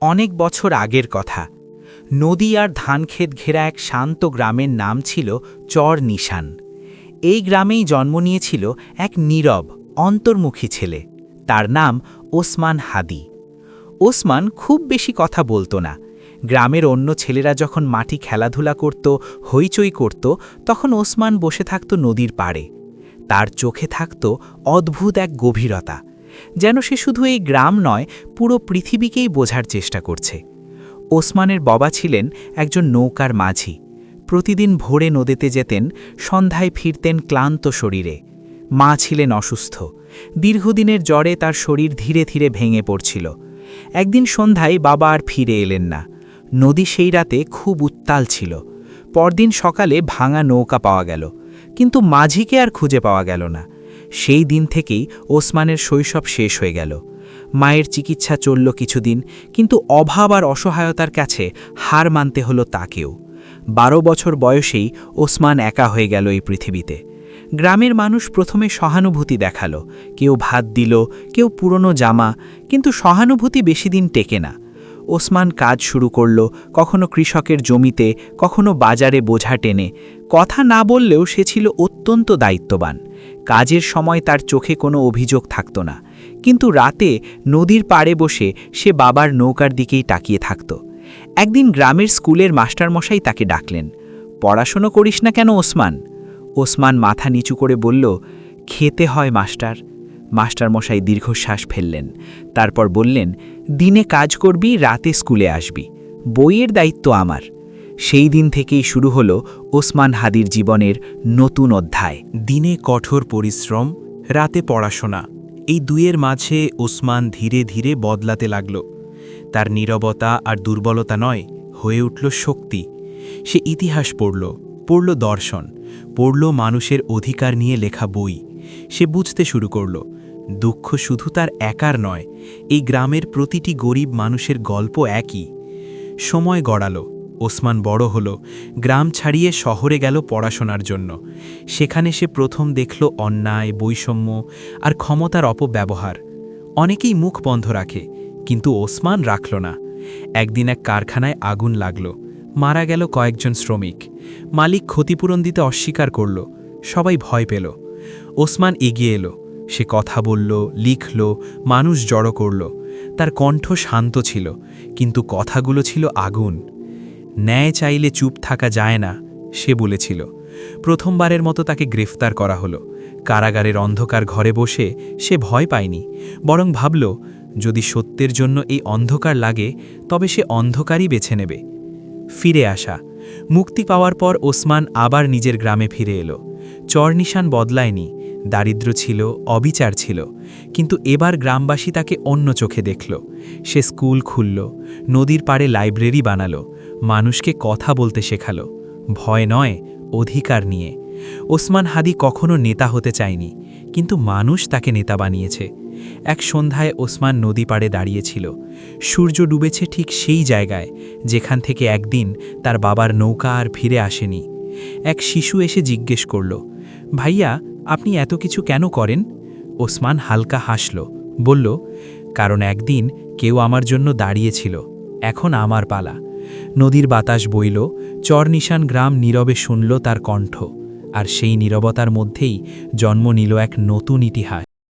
অনেক বছর আগের কথা। নদী আর ধানক্ষেত ঘেরা এক শান্ত গ্রামের নাম ছিল চর নিশান। এই গ্রামেই জন্ম নিয়েছিল এক নীরব, অন্তর্মুখী ছেলে। তার নাম ওসমান হাদি। ওসমান খুব বেশি কথা বলতো না। গ্রামের অন্য ছেলেরা যখন মাটি খেলাধুলা করত, হইচই করত, তখন ওসমান বসে থাকত নদীর পাড়ে। তার চোখে থাকত অদ্ভুত এক গভীরতা, যেন সে শুধু এই গ্রাম নয়, পুরো পৃথিবীকেই বোঝার চেষ্টা করছে। ওসমানের বাবা ছিলেন একজন নৌকার মাঝি। প্রতিদিন ভোরে নদীতে যেতেন, সন্ধ্যায় ফিরতেন ক্লান্ত শরীরে। মা ছিলেন অসুস্থ। দীর্ঘদিনের জ্বরে তার শরীর ধীরে ধীরে ভেঙে পড়ছিল। একদিন সন্ধ্যায় বাবা আর ফিরে এলেন না। নদী সেই রাতে খুব উত্তাল ছিল। পরদিন সকালে ভাঙা নৌকা পাওয়া গেল, কিন্তু মাঝিকে আর খুঁজে পাওয়া গেল না। সেই দিন থেকেই ওসমানের শৈশব শেষ হয়ে গেল। মায়ের চিকিৎসা চলল কিছুদিন, কিন্তু অভাব আর অসহায়তার কাছে হার মানতে হলো তাকেও। 12 বছর বয়সেই ওসমান একা হয়ে গেল এই পৃথিবীতে। গ্রামের মানুষ প্রথমে সহানুভূতি দেখালো, কেউ ভাত দিল, কেউ পুরনো জামা, কিন্তু সহানুভূতি বেশি দিন টেকে না। ওসমান কাজ শুরু করল, কখনো কৃষকের জমিতে, কখনো বাজারে বোঝা টেনে। কথা না বললেও সে ছিল অত্যন্ত দায়িত্ববান। কাজের সময় তার চোখে কোনো অভিযোগ থাকত না, কিন্তু রাতে নদীর পাড়ে বসে সে বাবার নৌকার দিকেই তাকিয়ে থাকত। একদিন গ্রামের স্কুলের মাস্টারমশাই তাকে ডাকলেন। পড়াশোনা করিস না কেন ওসমান? ওসমান মাথা নিচু করে বলল, খেতে হয় মাস্টার। মাস্টারমশাই দীর্ঘশ্বাস ফেললেন, তারপর বললেন, দিনে কাজ করবি, রাতে স্কুলে আসবি, বইয়ের দায়িত্ব আমার। সেই দিন থেকেই শুরু হলো ওসমান হাদির জীবনের নতুন অধ্যায়। দিনে কঠোর পরিশ্রম, রাতে পড়াশোনা, এই দুইয়ের মাঝে ওসমান ধীরে ধীরে বদলাতে লাগল। তার নীরবতা আর দুর্বলতা নয়, হয়ে উঠল শক্তি। সে ইতিহাস পড়ল দর্শন, পড়ল মানুষের অধিকার নিয়ে লেখা বই। সে বুঝতে শুরু করল, দুঃখ শুধু তার একার নয়, এই গ্রামের প্রতিটি গরিব মানুষের গল্প একই। সময় গড়ালো, ওসমান বড় হল, গ্রাম ছাড়িয়ে শহরে গেল পড়াশোনার জন্য। সেখানে সে প্রথম দেখল অন্যায়, বৈষম্য আর ক্ষমতার অপব্যবহার। অনেকেই মুখ বন্ধ রাখে, কিন্তু ওসমান রাখল না। একদিন এক কারখানায় আগুন লাগল, মারা গেল কয়েকজন শ্রমিক। মালিক ক্ষতিপূরণ দিতে অস্বীকার করল, সবাই ভয় পেল। ওসমান এগিয়ে এলো, সে কথা বলল, লিখল, মানুষ জড়ো করল। তার কণ্ঠ শান্ত ছিল, কিন্তু কথাগুলো ছিল আগুন। ন্যায় চাইলে চুপ থাকা যায় না, সে বলেছিল। প্রথমবারের মতো তাকে গ্রেফতার করা হলো। কারাগারের অন্ধকার ঘরে বসে সে ভয় পায়নি, বরং ভাবল, যদি সত্যের জন্য এই অন্ধকার লাগে, তবে সে অন্ধকারই বেছে নেবে। ফিরে আসা, মুক্তি পাওয়ার পর ওসমান আবার নিজের গ্রামে ফিরে এলো। চরনিশান বদলায়নি, দারিদ্র্য ছিল, অবিচার ছিল, কিন্তু এবার গ্রামবাসী তাকে অন্য চোখে দেখল। সে স্কুল খুলল, নদীর পাড়ে লাইব্রেরি বানালো, মানুষকে কথা বলতে শেখালো, ভয় নয়, অধিকার নিয়ে। ওসমান হাদি কখনো নেতা হতে চায়নি, কিন্তু মানুষ তাকে নেতা বানিয়েছে। এক সন্ধ্যায় ওসমান নদী পাড়ে দাঁড়িয়েছিল। সূর্য ডুবেছে ঠিক সেই জায়গায় যেখান থেকে একদিন তার বাবার নৌকা আর ফিরে আসেনি। এক শিশু এসে জিজ্ঞেস করল, ভাইয়া, আপনি এত কিছু কেন করেন? ওসমান হালকা হাসল, বলল, কারণ একদিন কেউ আমার জন্য দাঁড়িয়েছিল, এখন আমার পালা। নদীর বাতাস বইল, চরনিশান গ্রাম নীরবে শুনল তার কণ্ঠ, আর সেই নীরবতার মধ্যেই জন্ম নিল এক নতুন ইতিহাস।